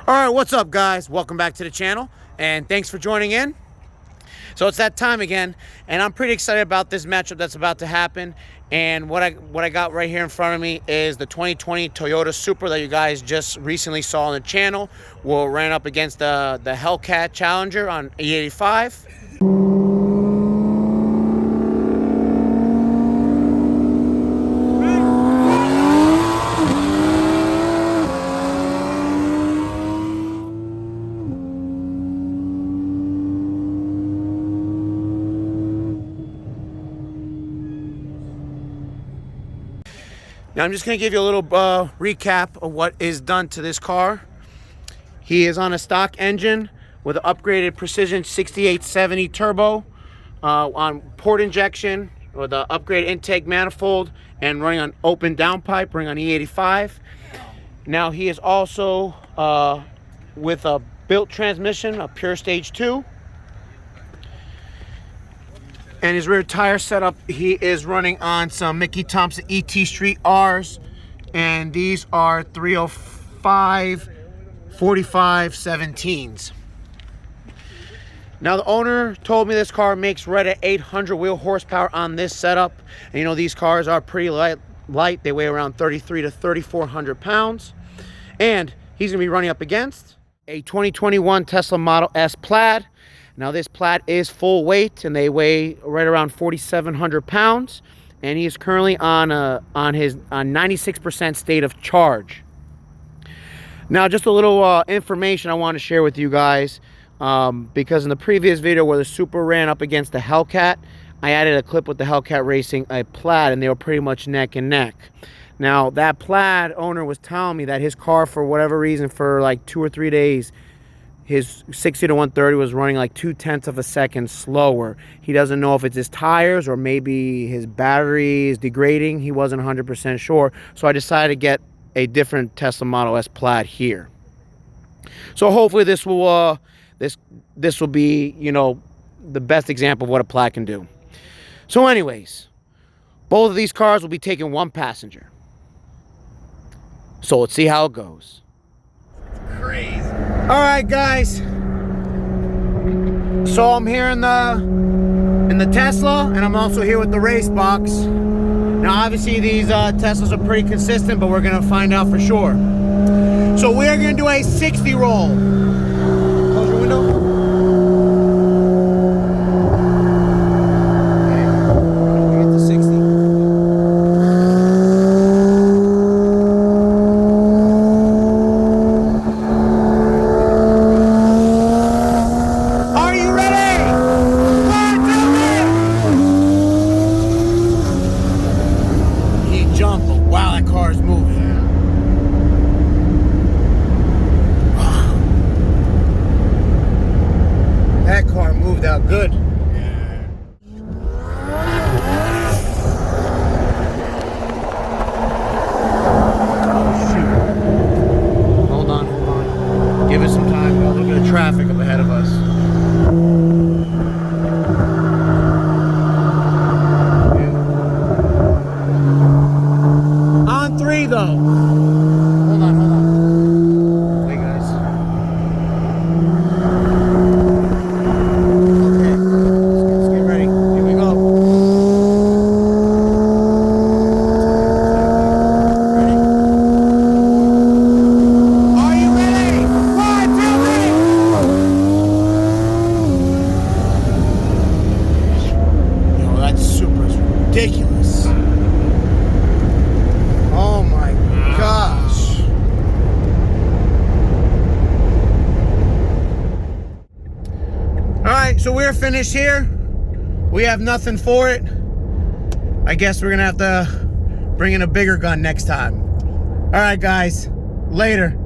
All right, what's up, guys? Welcome back to the channel, and thanks for joining in. So it's that time again, and I'm pretty excited about this matchup that's about to happen. And what I got right here in front of me is the 2020 Toyota Supra that you guys just recently saw on the channel. We'll ran up against the Hellcat Challenger on E85. Now I'm just going to give you a little recap of what is done to this car. He is on a stock engine with an upgraded Precision 6870 turbo on port injection with an upgraded intake manifold and running on open downpipe, running on E85. Now he is also with a built transmission, a pure stage 2. And his rear tire setup, he is running on some Thompson ET Street R's, and these are 305 45 17s. Now the owner told me this car makes right at 800 wheel horsepower on this setup. And you know, these cars are pretty light. They weigh around 33 to 3,400 pounds. And he's gonna be running up against a 2021 Tesla Model S Plaid. Now this Plaid is full weight, and they weigh right around 4,700 pounds, and he is currently on 96% state of charge. Now just a little information I want to share with you guys, because in the previous video where the Supra ran up against the Hellcat, I added a clip with the Hellcat racing a Plaid, and they were pretty much neck and neck. Now that Plaid owner was telling me that his car, for whatever reason, for like 2 or 3 days, his 60 to 130 was running like 0.2 of a second slower. He doesn't know if it's his tires or maybe his battery is degrading. He wasn't 100% sure. So I decided to get a different Tesla Model S Plaid here. So hopefully this will this will be, you know, the best example of what a Plaid can do. So anyways, both of these cars will be taking one passenger. So let's see how it goes. Crazy. All right, guys. So I'm here in the Tesla, and I'm also here with the race box. Now, obviously, these Teslas are pretty consistent, but we're gonna find out for sure. So we are gonna do a 60 roll. Close your window. Good. Hold on. Give it some time. Got a little bit of traffic up ahead of us. On 3 though. Hold on. Wait, guys. Ridiculous. Oh my gosh. Alright, so we're finished here. We have nothing for it. I guess we're gonna have to bring in a bigger gun next time. Alright, guys. Later.